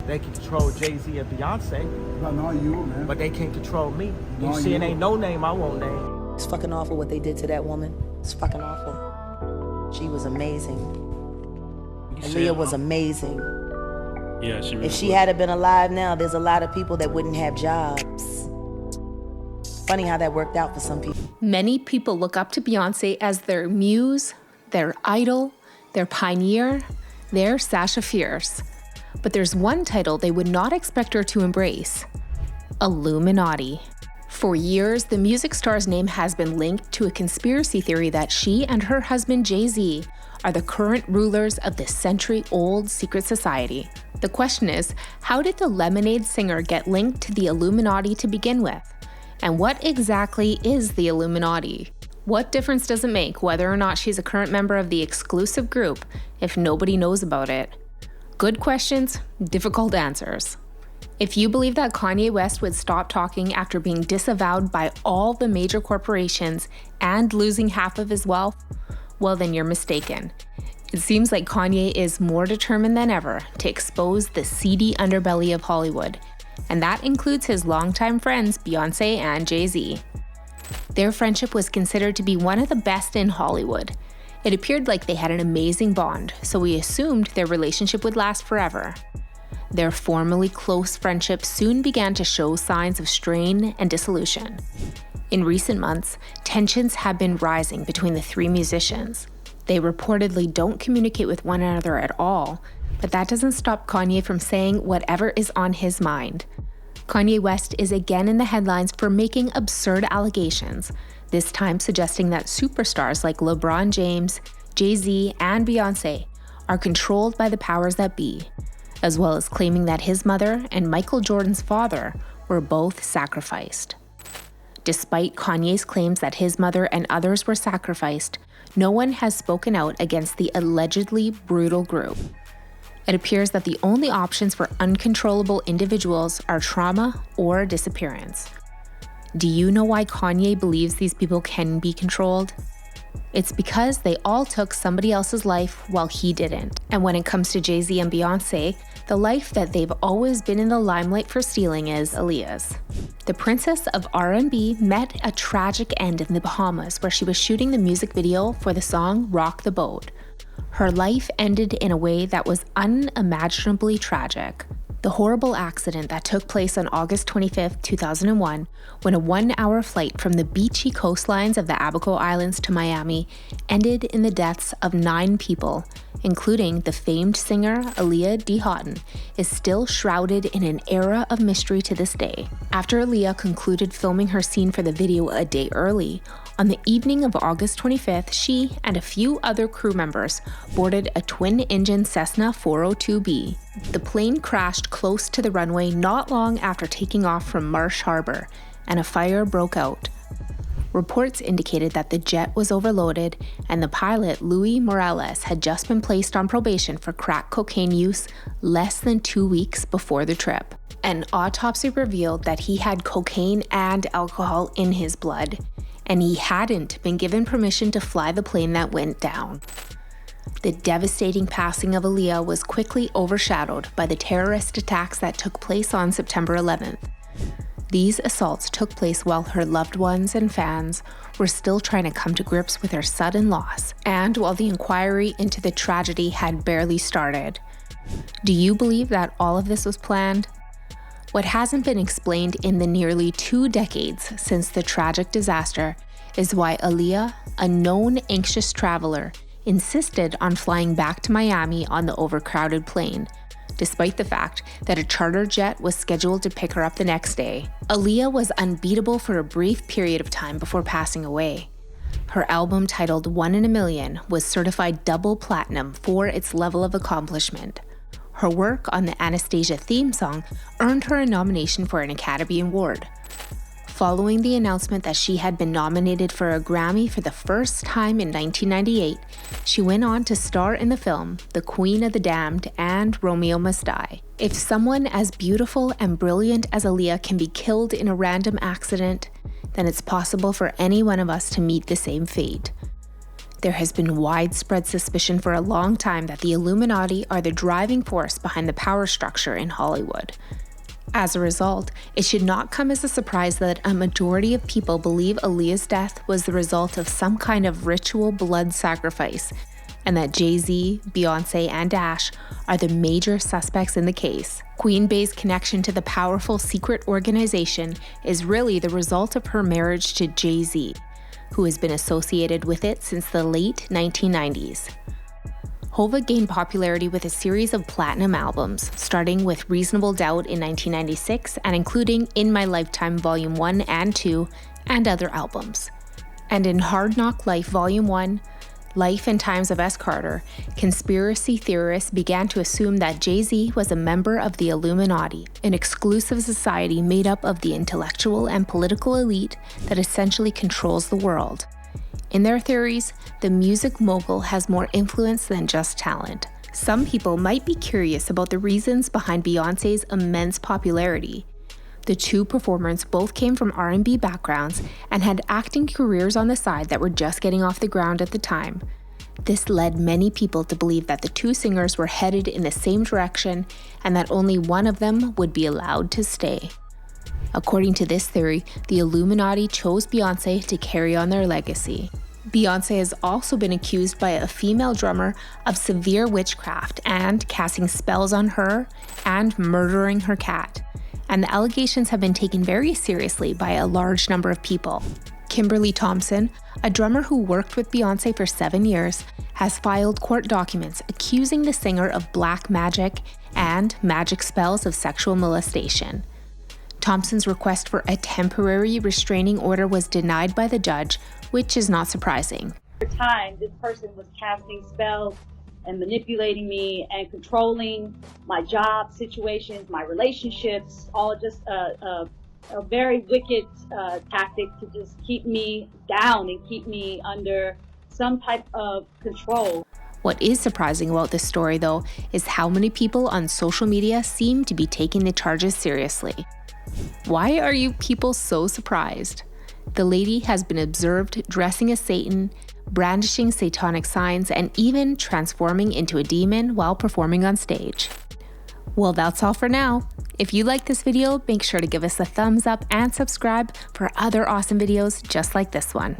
They can control Jay-Z and Beyonce. But not you, man. But they can't control me. You Not see, it you. ain't no name I won't name. It's fucking awful what they did to that woman. It's fucking awful. She was amazing. Aaliyah was amazing. Yeah, she really If she was. had been alive now, there's a lot of people that wouldn't have jobs. Funny how that worked out for some people. Many people look up to Beyonce as their muse, their idol, their pioneer, their Sasha Fierce. But there's one title they would not expect her to embrace: Illuminati. For years, the music star's name has been linked to a conspiracy theory that she and her husband Jay-Z are the current rulers of this century-old secret society. The question is, how did the Lemonade singer get linked to the Illuminati to begin with? And what exactly is the Illuminati? What difference does it make whether or not she's a current member of the exclusive group if nobody knows about it? Good questions, difficult answers. If you believe that Kanye West would stop talking after being disavowed by all the major corporations and losing half of his wealth, well then you're mistaken. It seems like Kanye is more determined than ever to expose the seedy underbelly of Hollywood, and that includes his longtime friends Beyonce and Jay-Z. Their friendship was considered to be one of the best in Hollywood. It appeared like they had an amazing bond, so we assumed their relationship would last forever. Their formerly close friendship soon began to show signs of strain and dissolution. In recent months, tensions have been rising between the three musicians. They reportedly don't communicate with one another at all, but that doesn't stop Kanye from saying whatever is on his mind. Kanye West is again in the headlines for making absurd allegations, this time suggesting that superstars like LeBron James, Jay-Z, and Beyonce are controlled by the powers that be, as well as claiming that his mother and Michael Jordan's father were both sacrificed. Despite Kanye's claims that his mother and others were sacrificed, no one has spoken out against the allegedly brutal group. It appears that the only options for uncontrollable individuals are trauma or disappearance. Do you know why Kanye believes these people can be controlled? It's because they all took somebody else's life while he didn't. And when it comes to Jay-Z and Beyonce, the life that they've always been in the limelight for stealing is Aaliyah's. The princess of R&B met a tragic end in the Bahamas where she was shooting the music video for the song Rock the Boat. Her life ended in a way that was unimaginably tragic. The horrible accident that took place on August 25, 2001, when a 1-hour flight from the beachy coastlines of the Abaco Islands to Miami ended in the deaths of 9 people, including the famed singer Aaliyah D. Houghton, is still shrouded in an era of mystery to this day. After Aaliyah concluded filming her scene for the video a day early, on the evening of August 25th, she and a few other crew members boarded a twin-engine Cessna 402B. The plane crashed close to the runway not long after taking off from Marsh Harbor, and a fire broke out. Reports indicated that the jet was overloaded, and the pilot, Luis Morales, had just been placed on probation for crack cocaine use less than 2 weeks before the trip. An autopsy revealed that he had cocaine and alcohol in his blood, and he hadn't been given permission to fly the plane that went down. The devastating passing of Aaliyah was quickly overshadowed by the terrorist attacks that took place on September 11th. These assaults took place while her loved ones and fans were still trying to come to grips with her sudden loss, and while the inquiry into the tragedy had barely started. Do you believe that all of this was planned? What hasn't been explained in the nearly 2 decades since the tragic disaster is why Aaliyah, a known anxious traveler, insisted on flying back to Miami on the overcrowded plane, despite the fact that a charter jet was scheduled to pick her up the next day. Aaliyah was unbeatable for a brief period of time before passing away. Her album, titled 1 in a Million, was certified double platinum for its level of accomplishment. Her work on the Anastasia theme song earned her a nomination for an Academy Award. Following the announcement that she had been nominated for a Grammy for the first time in 1998, she went on to star in the film The Queen of the Damned and Romeo Must Die. If someone as beautiful and brilliant as Aaliyah can be killed in a random accident, then it's possible for any one of us to meet the same fate. There has been widespread suspicion for a long time that the Illuminati are the driving force behind the power structure in Hollywood. As a result, it should not come as a surprise that a majority of people believe Aaliyah's death was the result of some kind of ritual blood sacrifice, and that Jay-Z, Beyonce, and Dash are the major suspects in the case. Queen Bey's connection to the powerful secret organization is really the result of her marriage to Jay-Z, who has been associated with it since the late 1990s. Hova gained popularity with a series of platinum albums, starting with Reasonable Doubt in 1996 and including In My Lifetime Volume 1 and 2 and other albums. And in Hard Knock Life Volume 1, Life and Times of S. Carter, conspiracy theorists began to assume that Jay-Z was a member of the Illuminati, an exclusive society made up of the intellectual and political elite that essentially controls the world. In their theories, the music mogul has more influence than just talent. Some people might be curious about the reasons behind Beyonce's immense popularity. The two performers both came from R&B backgrounds and had acting careers on the side that were just getting off the ground at the time. This led many people to believe that the two singers were headed in the same direction and that only one of them would be allowed to stay. According to this theory, the Illuminati chose Beyonce to carry on their legacy. Beyonce has also been accused by a female drummer of severe witchcraft and casting spells on her and murdering her cat. And the allegations have been taken very seriously by a large number of people. Kimberly Thompson, a drummer who worked with Beyonce for 7 years, has filed court documents accusing the singer of black magic and magic spells of sexual molestation. Thompson's request for a temporary restraining order was denied by the judge, which is not surprising. Over time, this person was casting spells and manipulating me and controlling my job situations, my relationships, all just a very wicked tactic to just keep me down and keep me under some type of control. What is surprising about this story, though, is how many people on social media seem to be taking the charges seriously. Why are you people so surprised? The lady has been observed dressing as Satan, brandishing satanic signs, and even transforming into a demon while performing on stage. Well, that's all for now. If you like this video, make sure to give us a thumbs up and subscribe for other awesome videos just like this one.